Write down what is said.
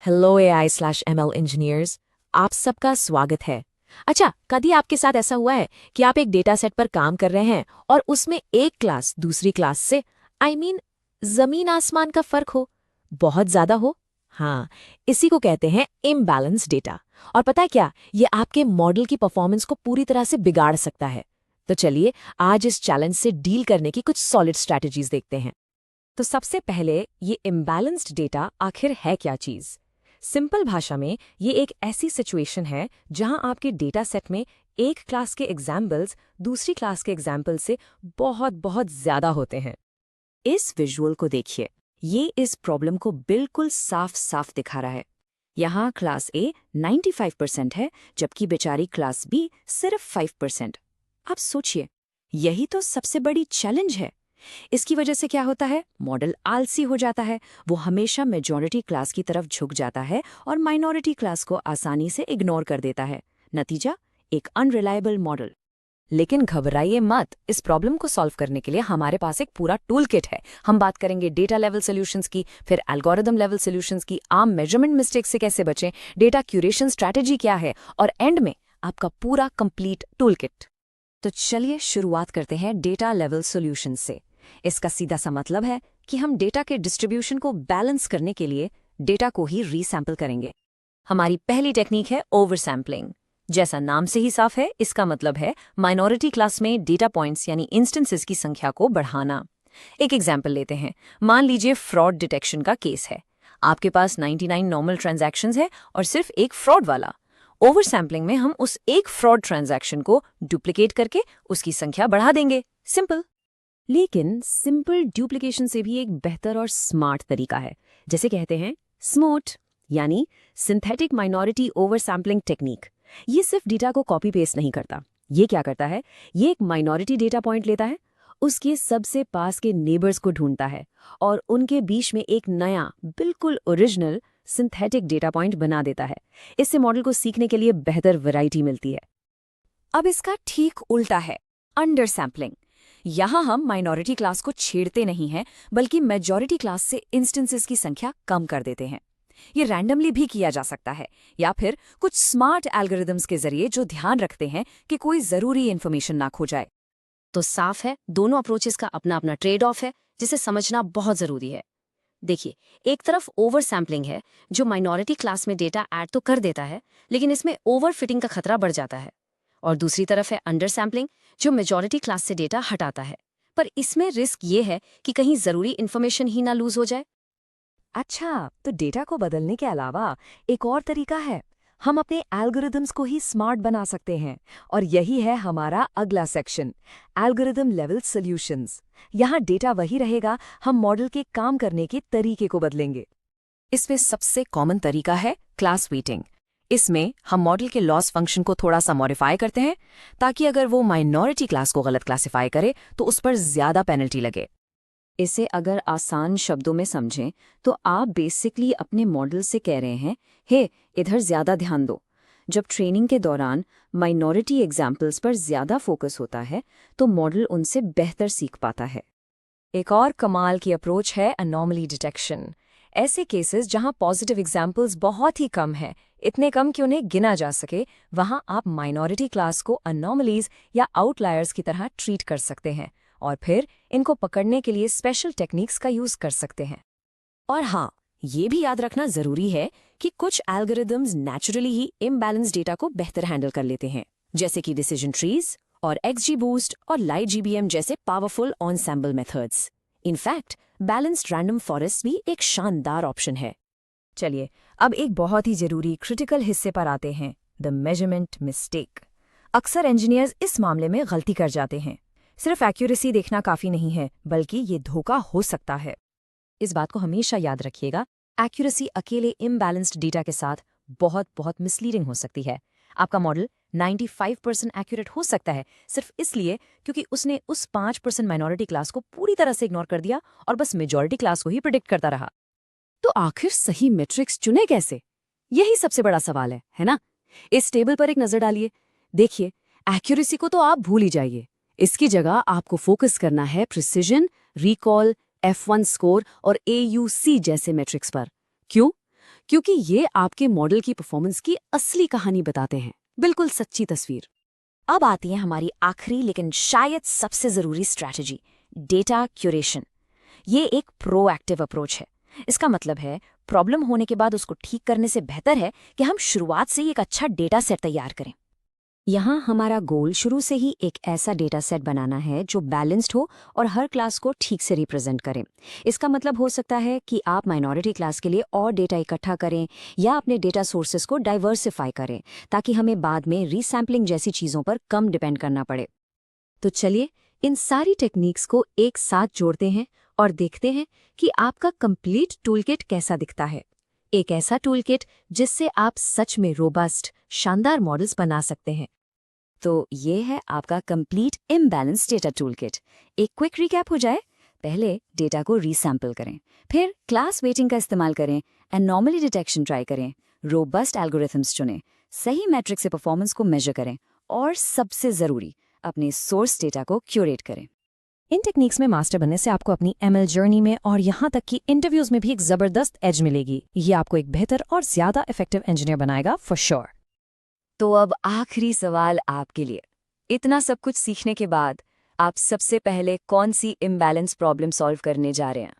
Hello AI/ML engineers, आप सबका स्वागत है। अच्छा, कभी आपके साथ ऐसा हुआ है कि आप एक डेटा सेट पर काम कर रहे हैं और उसमें एक क्लास दूसरी क्लास से जमीन आसमान का फर्क हो, बहुत ज्यादा हो? हाँ, इसी को कहते हैं इम्बैलेंस डेटा। और पता है क्या, ये आपके मॉडल की परफॉर्मेंस को पूरी तरह से बिगाड़ सकता है। तो चलिए आज इस चैलेंज से डील करने की कुछ सॉलिड स्ट्रैटेजीज देखते हैं। तो सबसे पहले, ये इम्बैलेंस्ड डेटा आखिर है क्या चीज़? सिंपल भाषा में ये एक ऐसी सिचुएशन है जहां आपके डेटा सेट में एक क्लास के एग्जाम्पल्स दूसरी क्लास के एग्जाम्पल से बहुत बहुत ज्यादा होते हैं। इस विजुअल को देखिए, ये इस प्रॉब्लम को बिल्कुल साफ साफ दिखा रहा है। यहाँ क्लास ए 95% है, जबकि बेचारी क्लास बी सिर्फ 5%। आप सोचिए, यही तो सबसे बड़ी चैलेंज है। इसकी वजह से क्या होता है, मॉडल आलसी हो जाता है। वो हमेशा मेजॉरिटी क्लास की तरफ झुक जाता है और माइनॉरिटी क्लास को आसानी से इग्नोर कर देता है। नतीजा, एक अनरिलायबल मॉडल। लेकिन घबराइए मत, इस प्रॉब्लम को सॉल्व करने के लिए हमारे पास एक पूरा टूल किट है। हम बात करेंगे डेटा लेवल सॉल्यूशंस की, फिर एल्गोरिदम लेवल सॉल्यूशंस की, आम मेजरमेंट मिस्टेक्स से कैसे बचें, डेटा क्यूरेशन स्ट्रैटेजी क्या है, और एंड में आपका पूरा कंप्लीट टूल किट। तो चलिए शुरुआत करते हैं डेटा लेवल सॉल्यूशन से। इसका सीधा सा मतलब है कि हम डेटा के डिस्ट्रीब्यूशन को बैलेंस करने के लिए डेटा को ही रीसैंपल करेंगे। हमारी पहली टेक्निक है ओवर सैम्पलिंग। जैसा नाम से ही साफ है, इसका मतलब है माइनॉरिटी क्लास में डेटा पॉइंट्स यानी इंस्टेंसेस की संख्या को बढ़ाना। एक एग्जाम्पल लेते हैं। मान लीजिए फ्रॉड डिटेक्शन का केस है। आपके पास 99 नॉर्मल ट्रांजैक्शंस है और सिर्फ एक फ्रॉड वाला। ओवर सैम्पलिंग में हम उस एक फ्रॉड ट्रांजैक्शन को डुप्लीकेट करके उसकी संख्या बढ़ा देंगे। सिंपल। लेकिन सिंपल डुप्लीकेशन से भी एक बेहतर और स्मार्ट तरीका है, जैसे कहते हैं स्मूट, यानी synthetic minority over sampling technique. ये सिर्फ डेटा को कॉपी पेस्ट नहीं करता। ये क्या करता है, ये एक माइनॉरिटी डेटा पॉइंट लेता है, उसके सबसे पास के नेबर्स को ढूंढता है और उनके बीच में एक नया बिल्कुल ओरिजिनल सिंथेटिक डेटा पॉइंट बना देता है। इससे मॉडल को सीखने के लिए बेहतर वैरायटी मिलती है। अब इसका ठीक उल्टा है अंडर सैम्पलिंग। यहां हम माइनॉरिटी क्लास को छेड़ते नहीं हैं, बल्कि मेजॉरिटी क्लास से इंस्टेंसेस की संख्या कम कर देते हैं। ये रैंडमली भी किया जा सकता है, या फिर कुछ स्मार्ट एल्गोरिदम्स के जरिए जो ध्यान रखते हैं कि कोई जरूरी इंफॉर्मेशन ना खो जाए। तो साफ है, दोनों अप्रोचेस का अपना अपना ट्रेड ऑफ है, जिसे समझना बहुत जरूरी है। देखिए, एक तरफ ओवर सैम्पलिंग है, जो माइनॉरिटी क्लास में डेटा ऐड तो कर देता है, लेकिन इसमें ओवर फिटिंग का खतरा बढ़ जाता है। और दूसरी तरफ है अंडर सैम्पलिंग, जो मेजॉरिटी क्लास से डेटा हटाता है, पर इसमें रिस्क ये है कि कहीं जरूरी इन्फॉर्मेशन ही ना लूज हो जाए। अच्छा, तो डेटा को बदलने के अलावा एक और तरीका है। हम अपने एल्गोरिदम्स को ही स्मार्ट बना सकते हैं, और यही है हमारा अगला सेक्शन, एल्गोरिदम लेवल सॉल्यूशंस। यहाँ डेटा वही रहेगा, हम मॉडल के काम करने के तरीके को बदलेंगे। इसमें सबसे कॉमन तरीका है क्लास वेटिंग। इसमें हम मॉडल के लॉस फंक्शन को थोड़ा सा मॉडिफाई करते हैं, ताकि अगर वो माइनॉरिटी क्लास को गलत क्लासिफाई करे तो उस पर ज्यादा पेनल्टी लगे। इसे अगर आसान शब्दों में समझें तो आप बेसिकली अपने मॉडल से कह रहे हैं, हे इधर ज्यादा ध्यान दो। जब ट्रेनिंग के दौरान माइनॉरिटी एग्जाम्पल्स पर ज्यादा फोकस होता है तो मॉडल उनसे बेहतर सीख पाता है। एक और कमाल की अप्रोच है अनोमली डिटेक्शन। ऐसे केसेस जहां पॉजिटिव एग्जाम्पल्स बहुत ही कम हैं, इतने कम कि उन्हें गिना जा सके, वहां आप माइनॉरिटी क्लास को अनोमलीज या आउटलायर्स की तरह ट्रीट कर सकते हैं और फिर इनको पकड़ने के लिए स्पेशल टेक्निक्स का यूज कर सकते हैं। और हाँ, ये भी याद रखना जरूरी है कि कुछ एल्गोरिदम्स नेचुरली ही इम्बैलेंस डेटा को बेहतर हैंडल कर लेते हैं, जैसे कि डिसीजन ट्रीज और XGBoost और LightGBM जैसे powerful ensemble methods. In fact balanced random forest भी एक शानदार ऑप्शन है। चलिए, अब एक बहुत ही जरूरी क्रिटिकल हिस्से पर आते हैं, द मेजरमेंट मिस्टेक। अक्सर इंजीनियर्स इस मामले में गलती कर जाते हैं। सिर्फ एक्यूरेसी देखना काफी नहीं है, बल्कि ये धोखा हो सकता है। इस बात को हमेशा याद रखिएगा, एक्यूरेसी अकेले इम्बैलेंस्ड डेटा के साथ बहुत बहुत मिसलीडिंग हो सकती है। आपका मॉडल 95% एक्यूरेट हो सकता है, सिर्फ इसलिए क्योंकि उसने उस 5% माइनॉरिटी क्लास को पूरी तरह से इग्नोर कर दिया और बस मेजॉरिटी क्लास को ही प्रिडिक्ट करता रहा। तो आखिर सही मैट्रिक्स चुने कैसे? यही सबसे बड़ा सवाल है ना? इस टेबल पर एक नजर डालिए। देखिए, एक्यूरेसी को तो आप भूल ही जाइए। इसकी जगह आपको फोकस करना है प्रिसिजन, रिकॉल, F1 स्कोर और AUC जैसे मैट्रिक्स पर। क्यों? क्योंकि ये आपके मॉडल की परफॉर्मेंस की असली कहानी बताते हैं, बिल्कुल सच्ची तस्वीर। अब आती है हमारी आखिरी लेकिन शायद सबसे ज़रूरी स्ट्रैटेजी, डेटा क्यूरेशन। ये एक प्रोएक्टिव अप्रोच है। इसका मतलब है प्रॉब्लम होने के बाद उसको ठीक करने से बेहतर है कि हम शुरुआत से ही एक अच्छा डेटा सेट तैयार करें। यहाँ हमारा गोल शुरू से ही एक ऐसा डेटा सेट बनाना है जो बैलेंस्ड हो और हर क्लास को ठीक से रिप्रेजेंट करे। इसका मतलब हो सकता है कि आप माइनॉरिटी क्लास के लिए और डेटा इकट्ठा करें या अपने डेटा सोर्सेज को डाइवर्सिफाई करें, ताकि हमें बाद में रीसैम्पलिंग जैसी चीज़ों पर कम डिपेंड करना पड़े। तो चलिए इन सारी टेक्निक्स को एक साथ जोड़ते हैं और देखते हैं कि आपका कंप्लीट टूलकिट कैसा दिखता है। एक ऐसा टूलकिट जिससे आप सच में रोबस्ट, शानदार मॉडल्स बना सकते हैं। तो ये है आपका कंप्लीट इम्बैलेंस डेटा टूलकिट। एक क्विक रिकैप हो जाए। पहले डेटा को रीसैम्पल करें, फिर क्लास वेटिंग का इस्तेमाल करें, एनॉमली डिटेक्शन ट्राई करें, रोबस्ट एल्गोरिथम्स चुनें, सही मैट्रिक से परफॉर्मेंस को मेजर करें और सबसे ज़रूरी अपने सोर्स डेटा को क्यूरेट करें। इन टेक्निक्स में मास्टर बनने से आपको अपनी एमएल जर्नी में और यहाँ तक कि इंटरव्यूज में भी एक ज़बरदस्त एज मिलेगी। ये आपको एक बेहतर और ज़्यादा इफेक्टिव इंजीनियर बनाएगा फॉर श्योर। तो अब आखिरी सवाल आपके लिए। इतना सब कुछ सीखने के बाद आप सबसे पहले कौन सी इम्बैलेंस प्रॉब्लम सॉल्व करने जा रहे हैं?